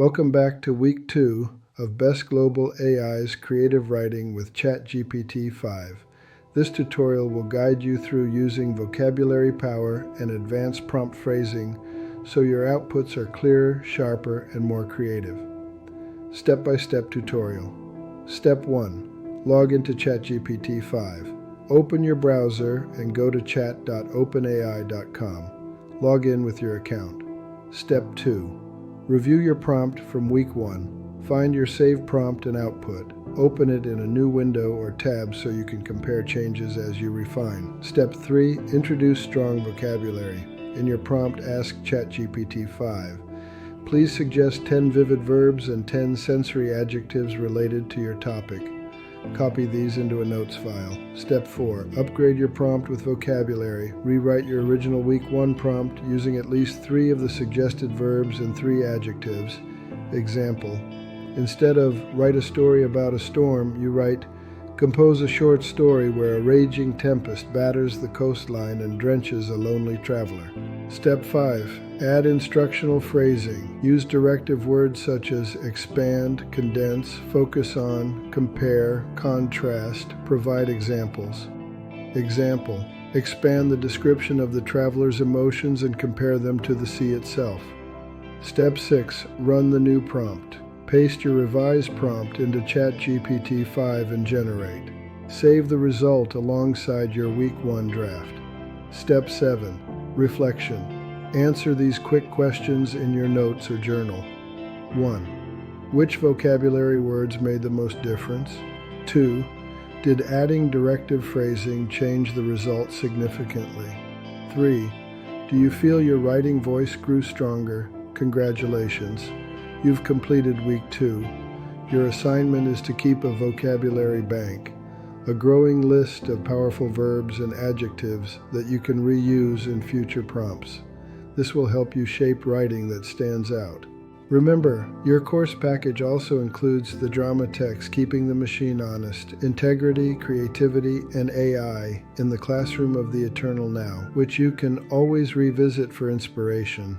Welcome back to Week 2 of Best Global AI's Creative Writing with ChatGPT 5. This tutorial will guide you through using vocabulary power and advanced prompt phrasing so your outputs are clearer, sharper, and more creative. Step-by-step tutorial. Step 1. Log into ChatGPT 5. Open your browser and go to chat.openai.com. Log in with your account. Step 2. Review your prompt from week 1. Find your saved prompt and output. Open it in a new window or tab so you can compare changes as you refine. Step 3. Introduce strong vocabulary. In your prompt, ask ChatGPT 5. Please suggest 10 vivid verbs and 10 sensory adjectives related to your topic. Copy these into a notes file. Step 4. Upgrade your prompt with vocabulary. Rewrite your original week 1 prompt using at least 3 of the suggested verbs and 3 adjectives. Example: instead of write a story about a storm, you write compose a short story where a raging tempest batters the coastline and drenches a lonely traveler. Step 5. Add instructional phrasing. Use directive words such as expand, condense, focus on, compare, contrast. Provide examples. Example: expand the description of the traveler's emotions and compare them to the sea itself. Step 6. Run the new prompt. Paste your revised prompt into ChatGPT 5 and generate. Save the result alongside your week 1 draft. Step 7. Reflection. Answer these quick questions in your notes or journal. 1. Which vocabulary words made the most difference? 2. Did adding directive phrasing change the result significantly? 3. Do you feel your writing voice grew stronger? Congratulations. You've completed week 2. Your assignment is to keep a vocabulary bank, a growing list of powerful verbs and adjectives that you can reuse in future prompts. This will help you shape writing that stands out. Remember, your course package also includes the drama text Keeping the Machine Honest, Integrity, Creativity, and AI in the Classroom of the Eternal Now, which you can always revisit for inspiration.